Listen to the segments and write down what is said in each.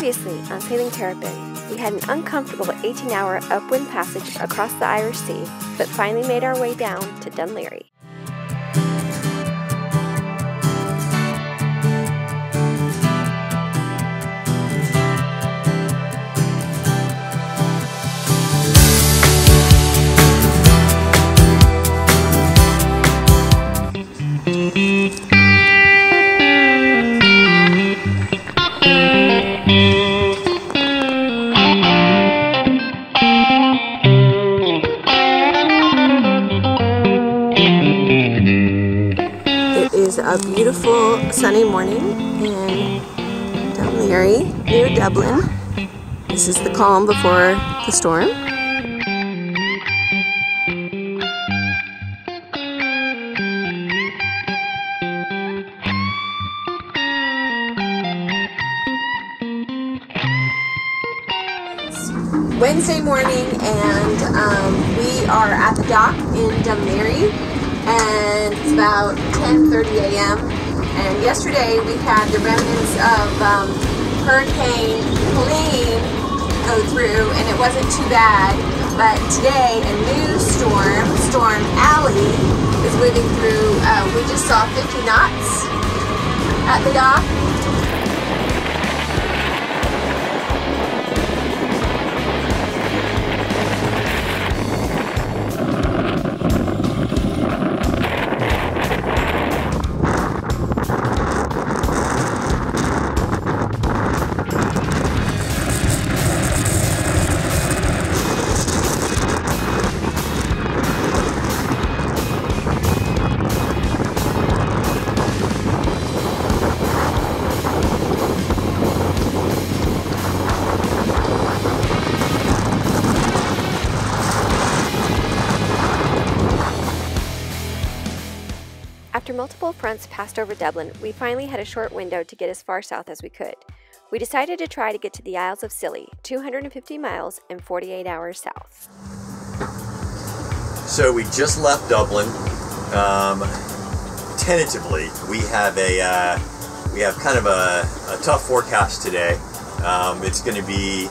Previously on Sailing Terrapin, we had an uncomfortable 18-hour upwind passage across the Irish Sea, but finally made our way down to Dun Laoghaire. A beautiful sunny morning in Dun Laoghaire near Dublin. This is the calm before the storm. It's Wednesday morning and we are at the dock in Dun Laoghaire. And it's about 10:30 a.m. And yesterday we had the remnants of Hurricane Helene go through, and it wasn't too bad. But today a new storm, Storm Alley, is moving through. We just saw 50 knots at the dock. After multiple fronts passed over Dublin, we finally had a short window to get as far south as we could. We decided to try to get to the Isles of Scilly, 250 miles and 48 hours south. So we just left Dublin. Tentatively, we have kind of a tough forecast today. It's going to be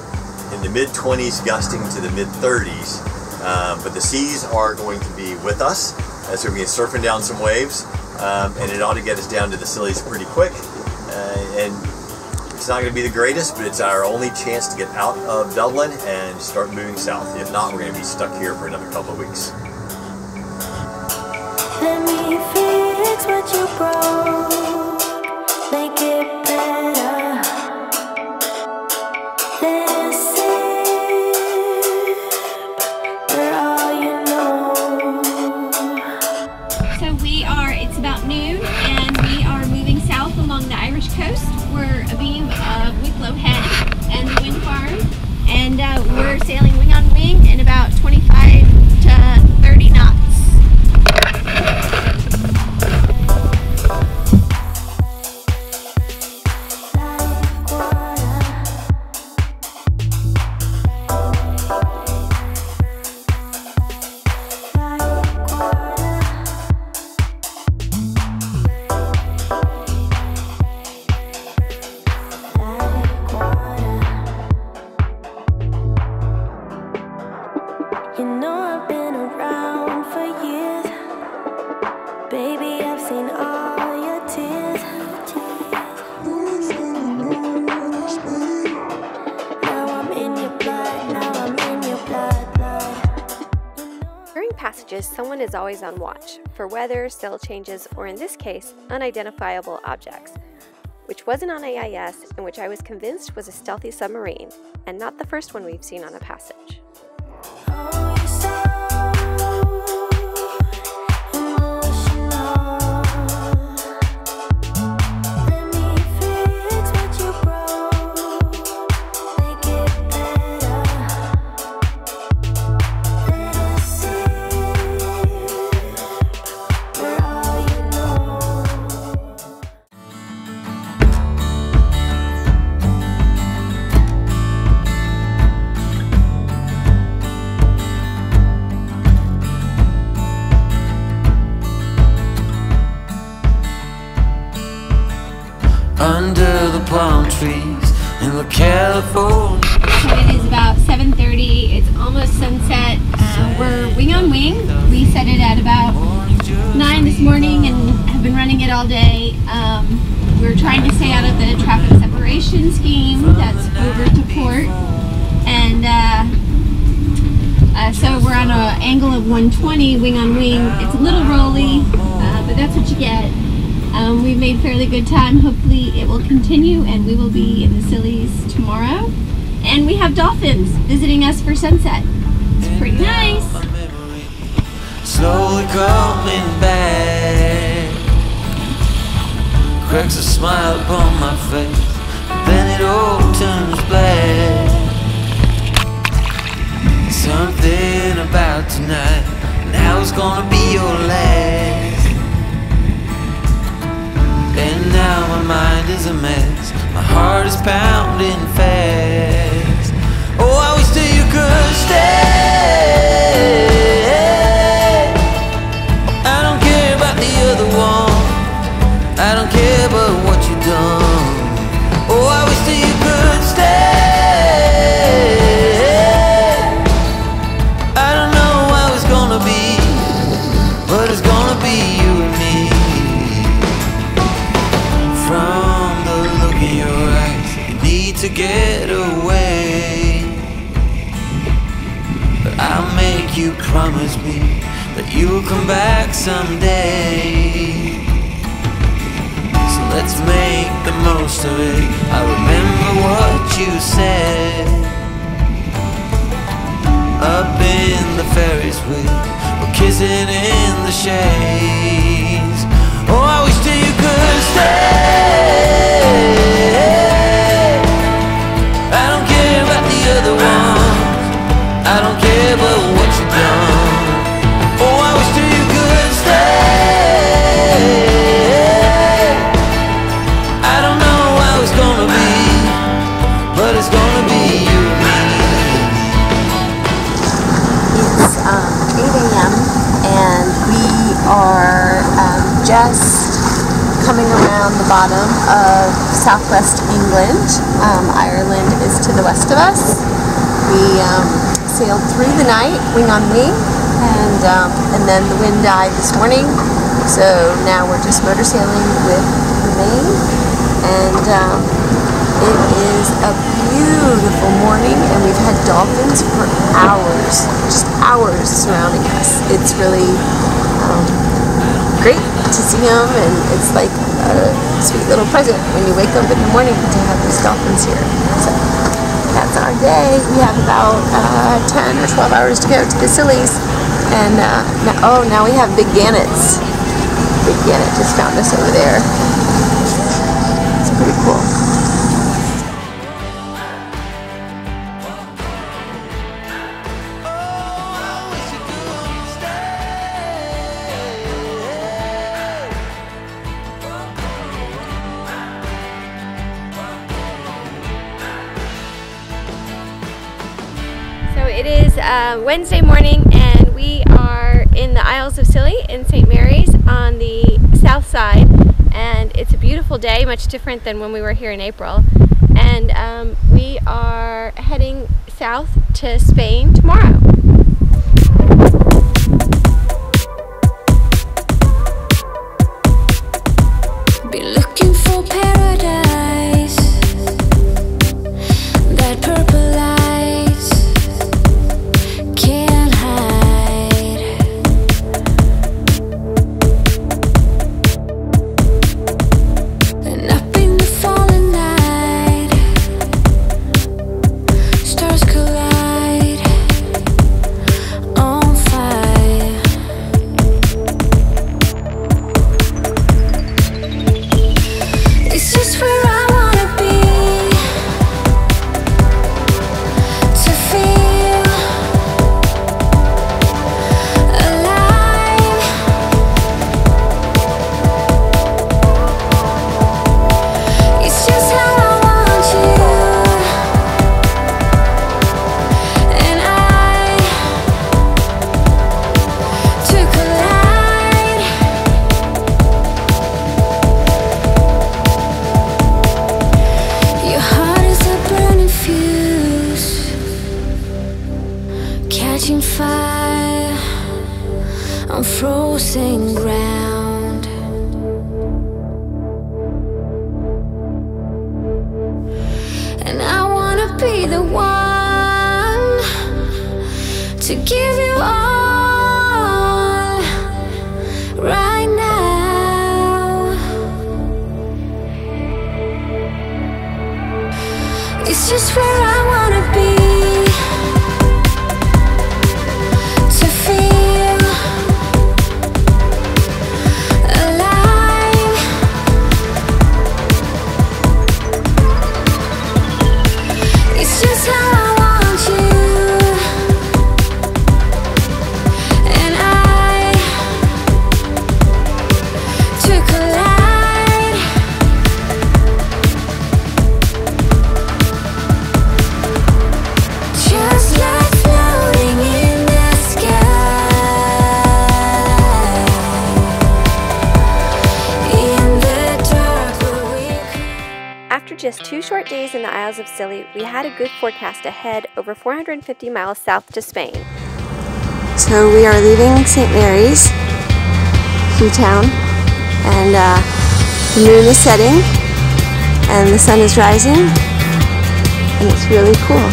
in the mid-20s, gusting to the mid-30s, but the seas are going to be with us. So we're going to be surfing down some waves, and it ought to get us down to the Scillies pretty quick. And it's not going to be the greatest, but it's our only chance to get out of Dublin and start moving south. If not, we're going to be stuck here for another couple of weeks. Let me fix what you broke, make it better. It's about noon and we are moving south along the Irish coast. We're abeam of Wicklow Head and the wind farm, and we're sailing wing on wing in about 25 to 30 knots. You know I've been around for years. Baby, I've seen all your tears. Now I'm in your blood, now I'm in your blood. During passages, someone is always on watch for weather, sail changes, or in this case, unidentifiable objects, which wasn't on AIS and which I was convinced was a stealthy submarine, and not the first one we've seen on a passage. in California. So it is about 7:30. It's almost sunset. We're wing on wing. We set it at about 9 this morning and have been running it all day. We're trying to stay out of the traffic separation scheme that's over to port. And so we're on an angle of 120, wing on wing. It's a little rolly, but that's what you get. We've made fairly good time. Hopefully it will continue and we will be in the Scillies tomorrow. And we have dolphins visiting us for sunset. It's pretty nice. Slowly coming back, cracks a smile upon my face, then it all turns black. Something about tonight, now it's gonna be your last. And now my mind is a mess, my heart is pounding fast. Oh, I wish that you could stay. I don't care about the other one, I don't care about what you've done. Oh, I wish that you could stay. I don't know how it's gonna be, but it's gonna be you and me. From the look in your eyes, you need to get away, but I'll make you promise me that you'll come back someday. So let's make the most of it. I remember what you said up in the Ferris wheel, we're kissing in the shades. Oh, I wish that you could stay. I don't care about the other ones, I don't care about what you've done. Oh, I wish that you could stay. I don't know how it's gonna be, but it's gonna be you and me. It's 8 a.m. and we are just coming around the bottom of southwest England. Ireland is to the west of us. We sailed through the night, wing on wing, and then the wind died this morning. So now we're just motor sailing with the main, and it is a beautiful morning, and we've had dolphins for hours, just hours surrounding us. It's really great to see them, and it's like a sweet little present when you wake up in the morning to have these dolphins here. So that's our day. We have about 10 or 12 hours to go to the Scillies, and now we have big gannets. Big gannet just found us over there. It's pretty cool. So it is Wednesday morning and we are in the Isles of Scilly in St. Mary's on the south side, and it's a beautiful day, much different than when we were here in April, and we are heading south to Spain tomorrow. Be looking for paradise, that purple light can't hide. And up in the falling night, stars collide. losing ground. And I wanna be the one to give you all right now. It's just where I wanna be, to feel alive. It's just how I want you, and I to collide. Just like floating in the sky, in the dark where we After just 2 short days in the Isles of Scilly, we had a good forecast ahead over 450 miles south to Spain. So we are leaving St. Mary's, Hugh-town, and the moon is setting and the sun is rising, and it's really cool.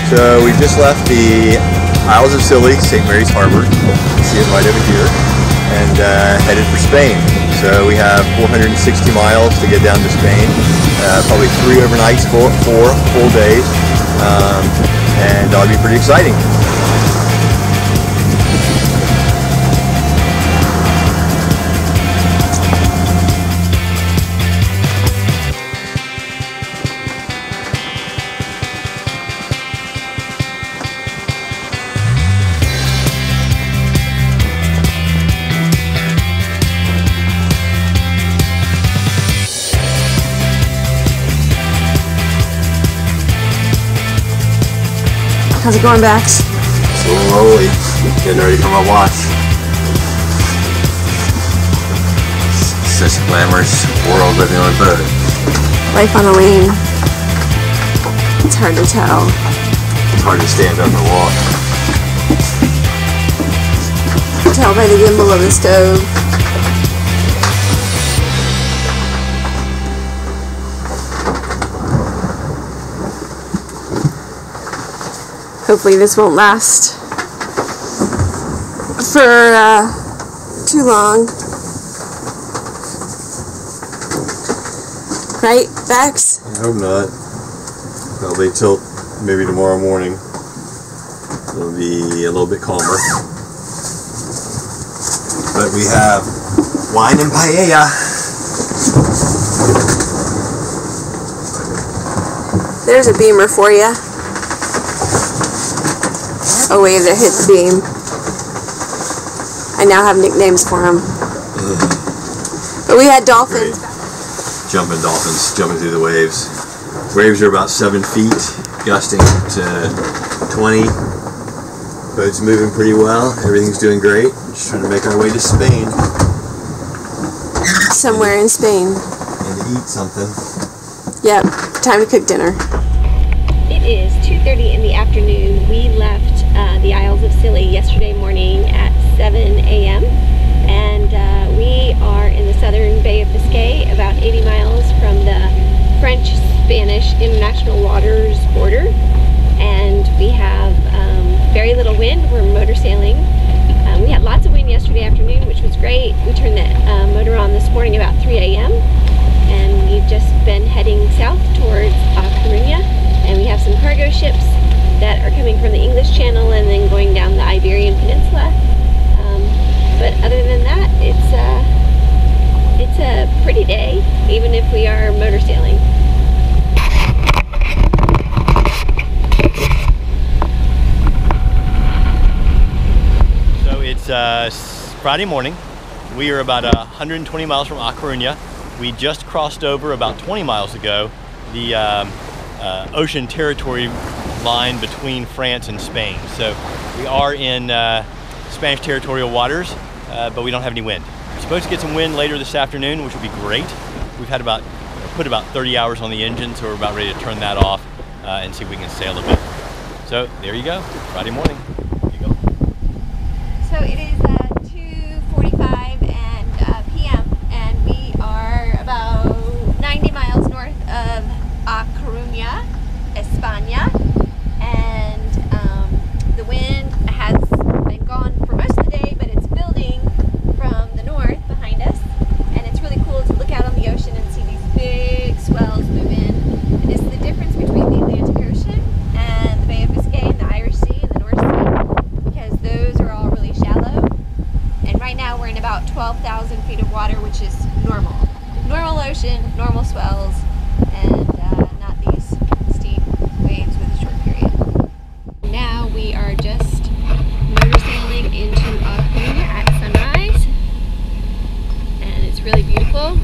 So we just left the Isles of Scilly, St. Mary's Harbor, you see it right over here, and headed for Spain. So we have 460 miles to get down to Spain, probably 3 overnights, 4 full days, and that'll be pretty exciting. How's it going, Bax? Slowly, getting ready for my watch. Such a glamorous world living on a boat. Life on a lane. It's hard to tell. It's hard to stand up and walk. Tell by the gimbal of the stove. Hopefully this won't last for too long. Right, Bax? I hope not. Probably till maybe tomorrow morning. It'll be a little bit calmer. But we have wine and paella. There's a beamer for you. A wave that hit the beam. I now have nicknames for him. But we had dolphins. Great. Jumping dolphins, jumping through the waves. Waves are about 7 feet, gusting to 20. Boat's moving pretty well. Everything's doing great. Just trying to make our way to Spain. Somewhere in Spain. And to eat something. Yep, time to cook dinner. It is 2:30 in the afternoon. We left the Isles of Scilly yesterday morning at 7 a.m. and we are in the southern Bay of Biscay, about 80 miles from the French-Spanish international waters border, and we have very little wind. We're motor sailing. We had lots of wind yesterday afternoon, which was great. We turned the motor on this morning about 3 a.m. and we've just been heading south towards A Coruna, and we have some cargo ships that are coming from the English Channel and then going down the Iberian Peninsula. But other than that, it's a pretty day, even if we are motor sailing. So it's Friday morning. We are about 120 miles from A Coruna. We just crossed over about 20 miles ago the ocean territory line between France and Spain. So we are in Spanish territorial waters, but we don't have any wind. We're supposed to get some wind later this afternoon, which will be great. We've had put about 30 hours on the engine, so we're about ready to turn that off and see if we can sail a bit. So there you go, Friday morning. Here you go. So it is 2:45 p.m. and we are about 90 miles north of A Coruna, España, and the wind has been gone for most of the day, but it's building from the north behind us, and it's really cool to look out on the ocean and see these big swells move in. And it's the difference between the Atlantic Ocean and the Bay of Biscay and the Irish Sea and the North Sea, because those are all really shallow. And right now we're in about 12,000 feet of water, which is normal. Normal ocean, normal swells, and not these steep waves with a short period. Now we are just motor sailing into A Coruna at sunrise, and it's really beautiful.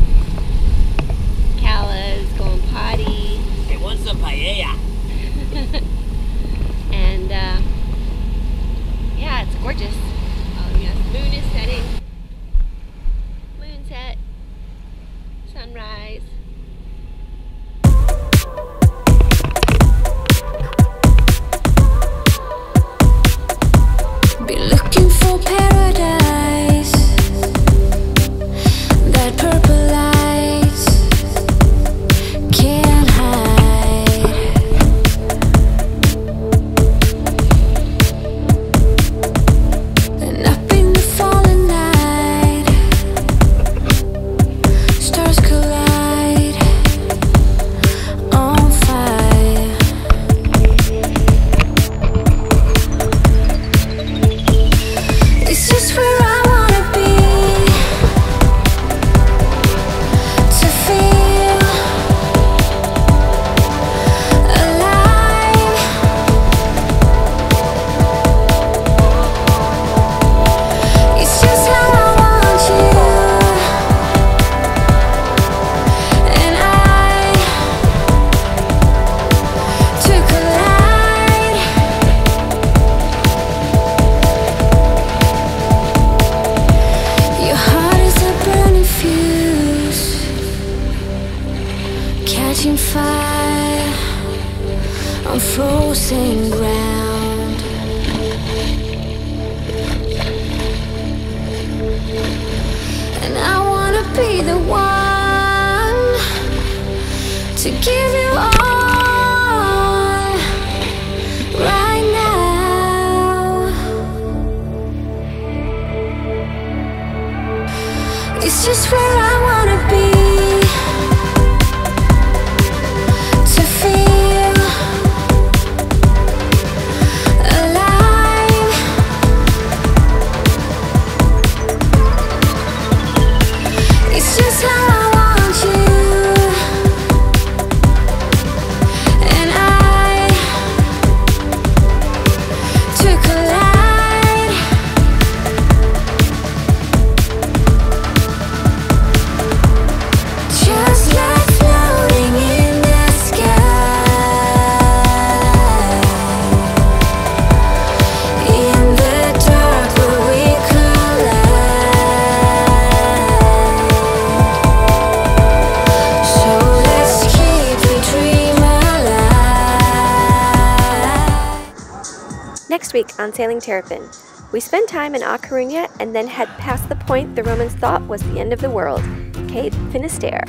Cala's going potty. Hey, what's up, paella? And yeah, it's gorgeous. Oh, yes, the moon is setting. Moonset, sunrise. Be looking for paradise. That purple light can't hide. And up in the falling night, stars collide on fire. It's just where I wanna be, to feel alive. It's just how I want you, and I to collide. Your heart is a burning fuse, catching fire on frozen ground. And I wanna be the one to give you all right now. It's just where I wanna be, to feel alive. It's just how I want you, and I to collide. Just like floating in the sky, in the dark where we collide. So let's keep the dream alive. Next week on Sailing Terrapin, we spend time in A Coruna and then head past the point the Romans thought was the end of the world, Cape Finisterre.